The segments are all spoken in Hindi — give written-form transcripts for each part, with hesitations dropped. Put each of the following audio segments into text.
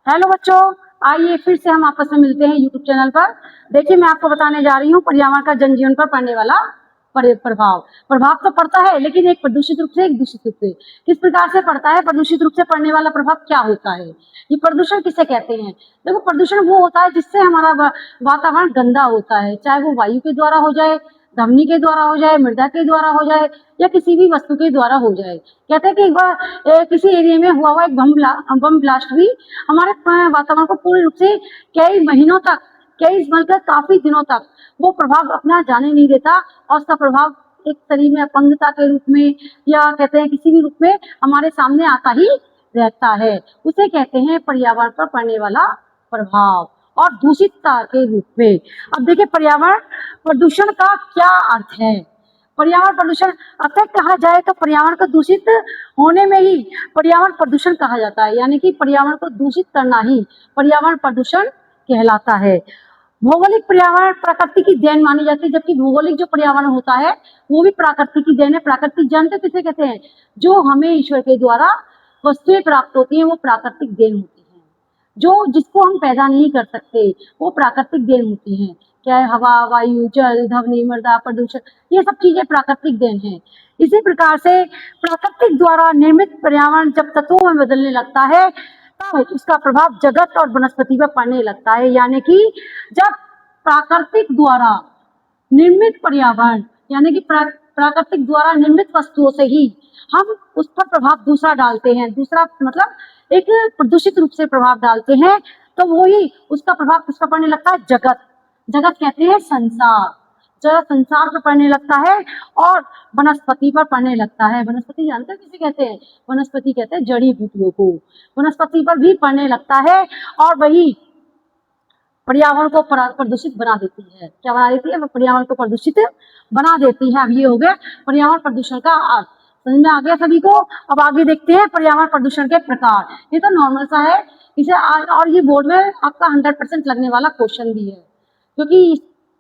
हेलो बच्चों, आइए फिर से हम आपस में मिलते हैं यूट्यूब चैनल पर। देखिए, मैं आपको बताने जा रही हूँ पर्यावरण का जनजीवन पर पड़ने वाला प्रभाव। प्रभाव तो पड़ता है, लेकिन एक प्रदूषित रूप से, एक दूषित रूप से। किस प्रकार से पड़ता है? प्रदूषित रूप से पड़ने वाला प्रभाव क्या होता है? ये प्रदूषण किसे कहते हैं? देखो, प्रदूषण वो होता है जिससे हमारा वातावरण गंदा होता है, चाहे वो वायु के द्वारा हो जाए, ध्वनि के द्वारा हो जाए, मृदा के द्वारा हो जाए, या किसी भी वस्तु के द्वारा हो जाए। कहते हैं कि एक बार किसी एरिया में हुआ एक बम ब्लास्ट भी हमारे वातावरण को पूर्ण रूप से कई महीनों तक, कई बल्कि काफी दिनों तक वो प्रभाव अपना जाने नहीं देता, और उसका प्रभाव एक शरीर में अपंगता के रूप में, या कहते हैं किसी भी रूप में हमारे सामने आता ही रहता है। उसे कहते हैं पर्यावरण पर पड़ने वाला प्रभाव, और दूषितता के रूप में। अब देखिए, पर्यावरण प्रदूषण का क्या अर्थ है? पर्यावरण प्रदूषण अगर कहा जाए तो पर्यावरण को दूषित होने में ही पर्यावरण प्रदूषण कहा जाता है, यानी कि पर्यावरण को दूषित करना ही पर्यावरण प्रदूषण कहलाता है। भौगोलिक पर्यावरण प्रकृति की देन मानी जाती है, जबकि भौगोलिक जो पर्यावरण होता है वो भी प्रकृति की देन है। प्राकृतिक जानते किसे कहते हैं? जो हमें ईश्वर के द्वारा वस्तुएं प्राप्त होती हैं, वो प्राकृतिक देन होती है। जो जिसको हम पैदा नहीं कर सकते, वो प्राकृतिक देन होती हैं। क्या है? हवा, वायु, जल, ध्वनि, मृदा, प्रदूषण, ये सब चीजें प्राकृतिक देन है। इसी प्रकार से प्राकृतिक द्वारा निर्मित पर्यावरण जब तत्वों में बदलने लगता है, तब उसका प्रभाव जगत और वनस्पति पर पड़ने लगता है। यानी कि जब प्राकृतिक द्वारा निर्मित पर्यावरण, यानी कि प्राकृतिक द्वारा निर्मित वस्तुओं से ही हम उस पर प्रभाव दूसरा डालते हैं, दूसरा मतलब एक प्रदूषित रूप से प्रभाव डालते हैं, तो वही उसका प्रभाव किस पर पड़ने लगता है? जगत। जगत कहते हैं संसार। जगत संसार पर पड़ने लगता है, और वनस्पति पर पड़ने लगता है। वनस्पति जानते हैं किसे कहते हैं? वनस्पति कहते हैं जड़ी बूटियों को। वनस्पति पर भी पड़ने लगता है, और वही पर्यावरण को प्रदूषित बना देती है। क्या बना देती है? पर्यावरण को प्रदूषित बना देती है। अब ये हो गया पर्यावरण प्रदूषण का अर्थ। समझ में आ गया सभी को? अब आगे देखते हैं पर्यावरण प्रदूषण के प्रकार। ये तो नॉर्मल सा है, इसे और ये बोर्ड में आपका 100% लगने वाला क्वेश्चन भी है, क्योंकि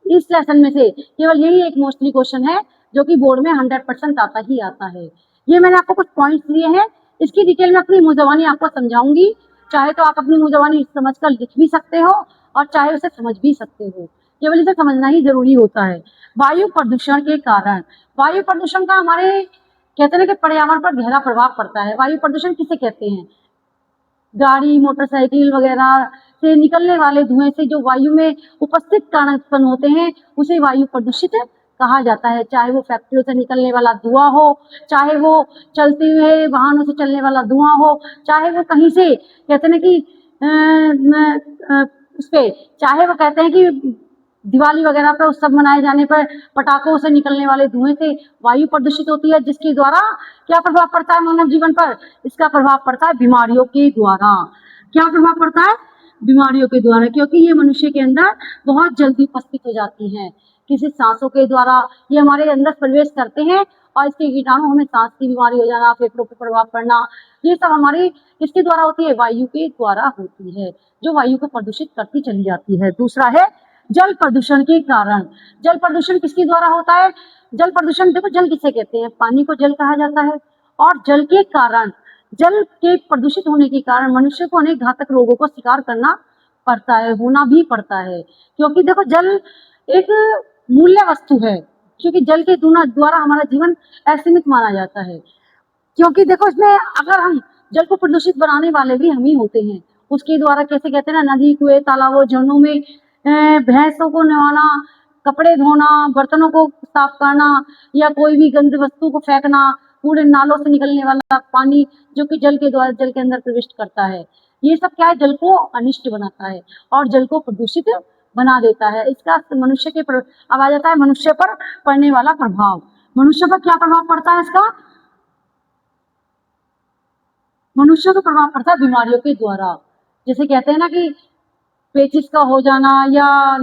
इस लेसन में से केवल यही एक मोस्टली क्वेश्चन है जो कि बोर्ड में 100% आता ही आता है। ये मैंने आपको कुछ पॉइंट्स दिए हैं, इसकी डिटेल में अपनी मुंह ज़बानी आपको समझाऊंगी। चाहे तो आप अपनी मुंह ज़बानी समझकर लिख भी सकते हो, और चाहे उसे समझ भी सकते हो, केवल इसे समझना ही जरूरी होता है। वायु प्रदूषण के कारण, वायु प्रदूषण का हमारे कहते हैं कि पर्यावरण पर गहरा प्रभाव पड़ता है। वायु प्रदूषण किसे कहते हैं? गाड़ी, मोटरसाइकिल वगैरह से निकलने वाले धुएं से जो वायु में उपस्थित कण उत्पन्न होते हैं, उसे वायु प्रदूषित कहा जाता है। चाहे वो फैक्ट्रियों से निकलने वाला धुआं हो, चाहे वो चलते हुए वाहनों से चलने वाला धुआं हो, चाहे वो कहीं से कहते हैं कि उसपे, चाहे वो कहते हैं कि दिवाली वगैरह पे उत्सव मनाए जाने पर पटाखों से निकलने वाले धुएं से वायु प्रदूषित होती है, जिसके द्वारा क्या प्रभाव पड़ता है मानव जीवन पर? इसका प्रभाव पड़ता है बीमारियों के द्वारा। क्या प्रभाव पड़ता है? बीमारियों के द्वारा, क्योंकि ये मनुष्य के अंदर बहुत जल्दी उपस्थित हो जाती हैं। किसी सांसों के द्वारा ये हमारे अंदर प्रवेश करते हैं, और इसके कीटाणु हमें सांस की बीमारी हो जाना, फेफड़ों पर प्रभाव पड़ना, ये सब हमारी किसके द्वारा होती है? वायु के द्वारा होती है, जो वायु को प्रदूषित करती चली जाती है। दूसरा है जल प्रदूषण के कारण। जल प्रदूषण किसके द्वारा होता है? जल प्रदूषण, देखो जल किसे कहते हैं? पानी को जल कहा जाता है। और जल के कारण, जल के प्रदूषित होने के कारण मनुष्य को अनेक घातक रोगों को शिकार करना पड़ता है, होना भी पड़ता है। क्योंकि देखो, जल एक मूल्य वस्तु है, क्योंकि जल के द्वारा हमारा जीवन असीमित माना जाता है। क्योंकि देखो, इसमें अगर हम जल को प्रदूषित बनाने वाले भी हम ही होते हैं। उसके द्वारा कैसे कहते हैं ना, नदी, कुएं, तालाबों, झरनों में भैंसों को नहलाना, कपड़े धोना, बर्तनों को साफ करना, या कोई भी गंद वस्तु को फेंकना, पूरे नालों से निकलने वाला पानी जो कि जल के द्वारा जल के अंदर प्रविष्ट करता है, ये सब क्या है? जल को अनिष्ट बनाता है और जल को प्रदूषित बना देता है। इसका मनुष्य के अब आ जाता है मनुष्य पर पड़ने वाला प्रभाव। मनुष्य पर क्या प्रभाव पड़ता है इसका? मनुष्य को प्रभाव पड़ता है बीमारियों के द्वारा। जैसे कहते हैं ना कि पेचिस का हो जाना, या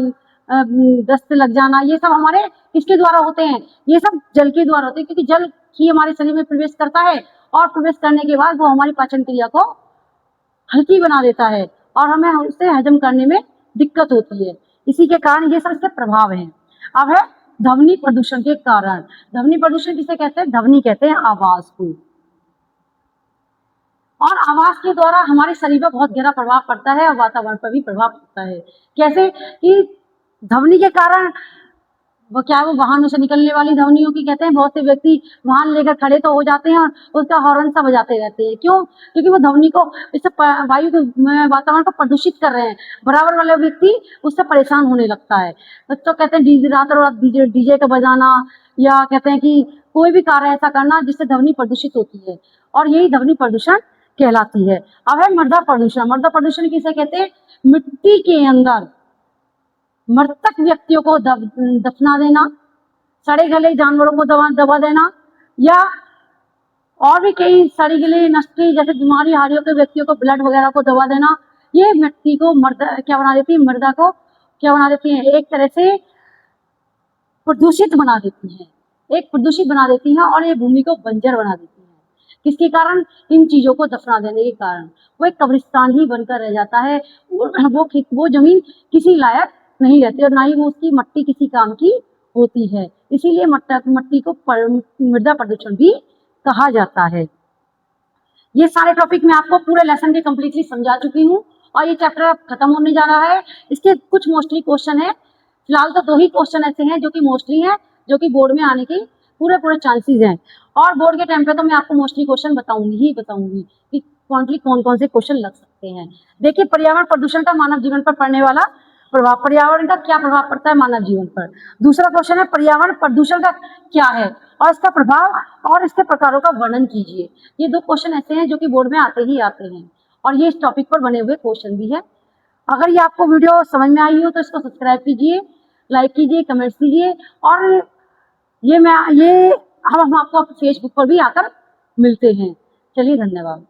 दस्त लग जाना, ये सब हमारे किसके द्वारा होते हैं? ये सब जल के द्वारा होते हैं, क्योंकि जल ही हमारे शरीर में प्रवेश करता है, और प्रवेश करने के बाद वो हमारी पाचन क्रिया को हल्की बना देता है, और हमें उसे हजम करने में दिक्कत होती है। इसी के कारण ये सब इसके प्रभाव हैं। अब है ध्वनि प्रदूषण के कारण। ध्वनि प्रदूषण किसे कहते हैं? ध्वनि कहते हैं आवाज को। और आवाज के द्वारा हमारे शरीर पर बहुत गहरा प्रभाव पड़ता है और वातावरण पर भी प्रभाव पड़ता है। कैसे कि ध्वनि के कारण वो क्या है, वो वाहनों से निकलने वाली ध्वनियों की कहते हैं, बहुत से व्यक्ति वाहन लेकर खड़े तो हो जाते हैं और उसका हॉर्न सा बजाते रहते हैं। क्यों? क्योंकि वो ध्वनि को इससे वायु के वातावरण को प्रदूषित कर रहे हैं। बराबर वाला व्यक्ति उससे परेशान होने लगता है। तो कहते हैं डीजे, रात रात डीजे का बजाना, या कहते हैं कि कोई भी कार्य ऐसा करना जिससे ध्वनि प्रदूषित होती है, और यही ध्वनि प्रदूषण कहलाती है। अब है मृदा प्रदूषण। मृदा प्रदूषण किसे कहते हैं? मिट्टी के अंदर मृतक व्यक्तियों को दफना देना, सड़े गले जानवरों को दबा देना, या और भी कई सड़ी गली नष्टी जैसे बीमारी हारियों के व्यक्तियों को ब्लड वगैरह को दबा देना, ये मिट्टी को क्या बना देती है? मृदा को क्या बना देती है? एक तरह से प्रदूषित बना देती है, एक प्रदूषित बना देती है, और ये भूमि को बंजर बना देती है। किसके कारण? इन चीजों को दफना देने के कारण। वो एक कब्रिस्तान ही बनकर रह जाता है। वो जमीन किसी लायक नहीं रहती, और ना ही वो उसकी मट्टी किसी काम की होती है। इसीलिए मट्टी को मृदा प्रदूषण भी कहा जाता है। ये सारे टॉपिक मैं आपको पूरे लेसन के कंप्लीटली समझा चुकी हूँ, और ये चैप्टर अब खत्म होने जा रहा है। इसके कुछ मोस्टली क्वेश्चन है, फिलहाल तो 2 ही क्वेश्चन ऐसे हैं जो कि मोस्टली हैं, जो कि बोर्ड में आने के पूरे चांसेस हैं। और बोर्ड के टाइम पे तो मैं आपको मोस्टली क्वेश्चन बताऊंगी कि कौन कौन से क्वेश्चन लग सकते हैं। देखिए, पर्यावरण प्रदूषण का मानव जीवन पर पड़ने वाला प्रभाव। पर्यावरण का क्या प्रभाव पड़ता है मानव जीवन पर? दूसरा क्वेश्चन है, पर्यावरण प्रदूषण का क्या है और इसका प्रभाव और इसके प्रकारों का वर्णन कीजिए। ये 2 क्वेश्चन ऐसे हैं जो कि बोर्ड में आते ही आते हैं, और ये इस टॉपिक पर बने हुए क्वेश्चन भी है। अगर ये आपको वीडियो समझ में आई हो तो इसको सब्सक्राइब कीजिए, लाइक कीजिए, कमेंट्स कीजिए, और ये हम आपको फेसबुक पर भी आकर मिलते हैं। चलिए, धन्यवाद।